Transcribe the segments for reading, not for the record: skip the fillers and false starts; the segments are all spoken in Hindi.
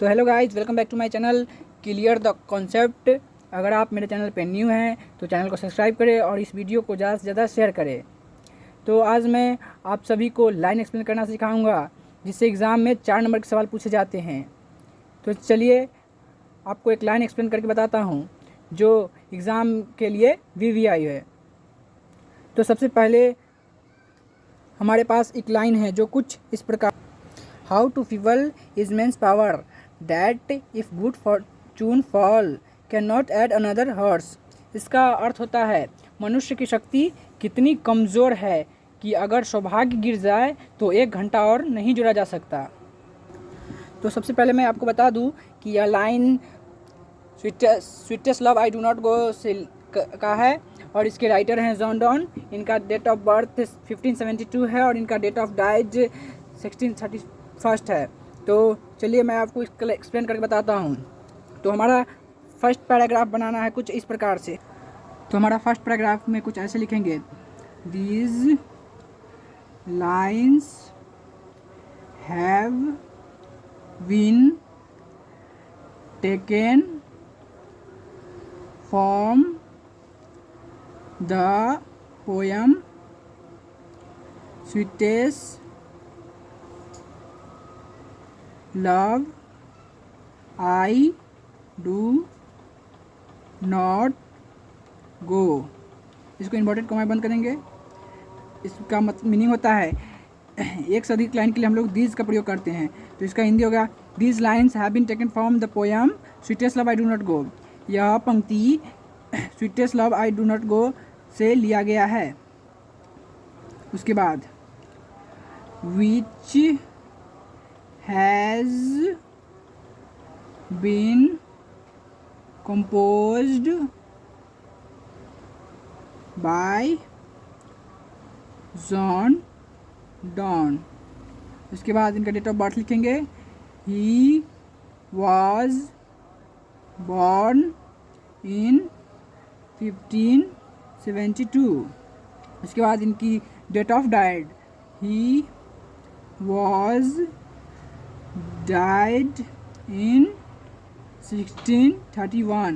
तो hello guys, welcome back to my channel clear the concept. अगर आप मेरे चैनल पे न्यू हैं तो चैनल को सब्सक्राइब करें और इस वीडियो को ज़्यादा से ज़्यादा शेयर करें। तो आज मैं आप सभी को लाइन एक्सप्लेन करना सिखाऊंगा, जिससे एग्ज़ाम में 4 नंबर के सवाल पूछे जाते हैं। तो चलिए आपको एक लाइन एक्सप्लेन करके बताता हूँ जो एग्ज़ाम के लिए VVI है। तो सबसे पहले हमारे पास एक लाइन है जो कुछ इस प्रकार: how too feeble is man's power that if good fortune fall can not add another horse. इसका अर्थ होता है मनुष्य की शक्ति कितनी कमज़ोर है कि अगर सौभाग्य गिर जाए तो 1 घंटा और नहीं जोड़ा जा सकता। तो सबसे पहले मैं आपको बता दूं कि यह line sweetest love I do not go से का है और इसके राइटर हैं जॉन डॉन। इनका डेट ऑफ बर्थ 1572 है और इनका डेट ऑफ डाइज 1631 है। तो चलिए मैं आपको इसका एक्सप्लेन करके बताता हूँ। तो हमारा फर्स्ट पैराग्राफ बनाना है कुछ इस प्रकार से। तो हमारा फर्स्ट पैराग्राफ में कुछ ऐसे लिखेंगे: these lines have been taken from the poem sweetest love I do not go. इसको इन्वर्टेड कॉमा बंद करेंगे। इसका मीनिंग होता है एक से अधिक लाइन के लिए हम लोग दीज का प्रयोग करते हैं। तो इसका हिंदी होगा: these lines have been taken from the poem sweetest love I do not go. यह पंक्ति sweetest love I do not go से लिया गया है। उसके बाद विच has been composed by John Donne। उसके बाद इनका डेट ऑफ बर्थ लिखेंगे: ही was born in 1572। उसके बाद इनकी date of died: he was died in 1631।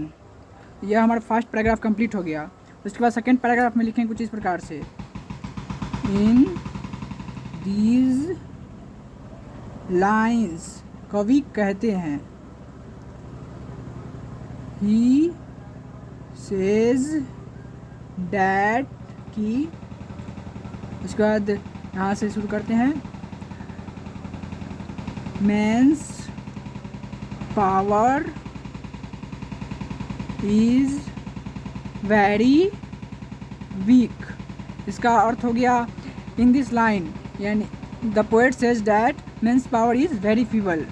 यह हमारा फर्स्ट पैराग्राफ कंप्लीट हो गया। उसके बाद सेकेंड पैराग्राफ में लिखें कुछ इस प्रकार से: इन दीज लाइन्स, कवि कहते हैं, ही सेज डैट की। उसके बाद यहाँ से शुरू करते हैं: men's power is very weak. इसका अर्थ हो गया इन दिस लाइन, यानी the poet says that men's power is very feeble.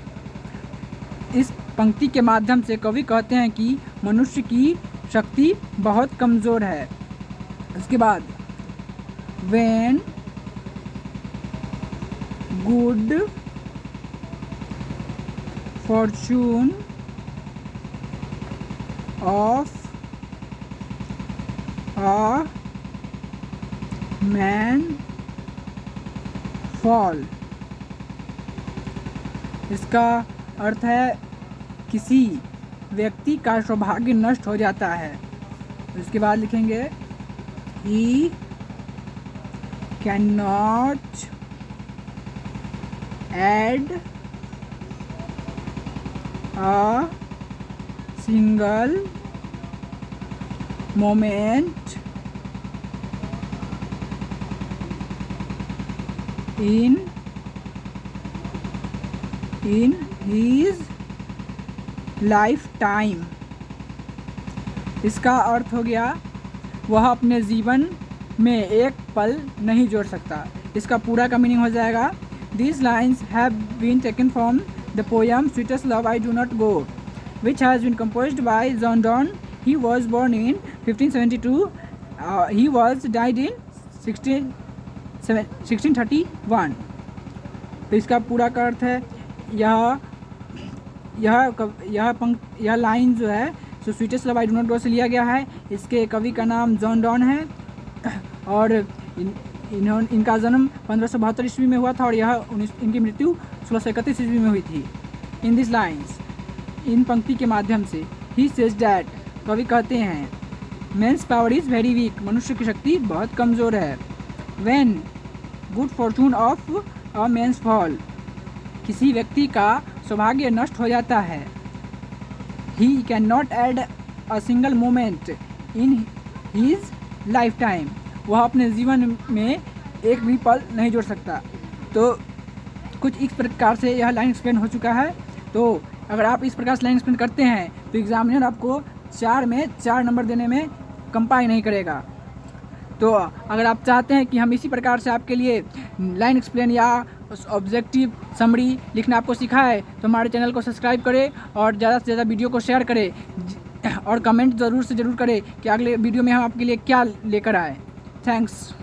इस पंक्ति के माध्यम से कवि कहते हैं कि मनुष्य की शक्ति बहुत कमज़ोर है। उसके बाद when good fortune of a man fall। इसका अर्थ है किसी व्यक्ति का सौभाग्य नष्ट हो जाता है। उसके बाद लिखेंगे: he cannot add a single moment in his lifetime। इसका अर्थ हो गया वह अपने जीवन में एक पल नहीं जोड़ सकता। इसका पूरा का मीनिंग हो जाएगा: These lines have been taken from the poem Sweetest Love I Do Not Go, which has been composed by John Donne. He was born in 1572. He was died in 1631। तो इसका पूरा का अर्थ है यह लाइन जो है so sweetest love I do not go से लिया गया है। इसके कवि का नाम जॉन डॉन है और इनका जन्म 1572 ईस्वी में हुआ था और यह इनकी मृत्यु 1631 ईस्वी में हुई थी। इन दिस लाइन्स, इन पंक्ति के माध्यम से। ही सेज डैट, कवि कहते हैं, men's power is very weak, मनुष्य की शक्ति बहुत कमज़ोर है। When good fortune of a men's fall, किसी व्यक्ति का सौभाग्य नष्ट हो जाता है। He can not add a single moment in his lifetime, वह अपने जीवन में एक भी पल नहीं जोड़ सकता। तो कुछ इस प्रकार से यह लाइन एक्सप्लेन हो चुका है। तो अगर आप इस प्रकार से लाइन एक्सप्लेन करते हैं तो एग्जामिनर आपको 4 में 4 नंबर देने में कंपाई नहीं करेगा। तो अगर आप चाहते हैं कि हम इसी प्रकार से आपके लिए लाइन एक्सप्लेन या ऑब्जेक्टिव समरी लिखना आपको सिखाए, तो हमारे चैनल को सब्सक्राइब करें और ज़्यादा से ज़्यादा वीडियो को शेयर करें और कमेंट ज़रूर से ज़रूर करें कि अगले वीडियो में हम आपके लिए क्या लेकर आए। थैंक्स।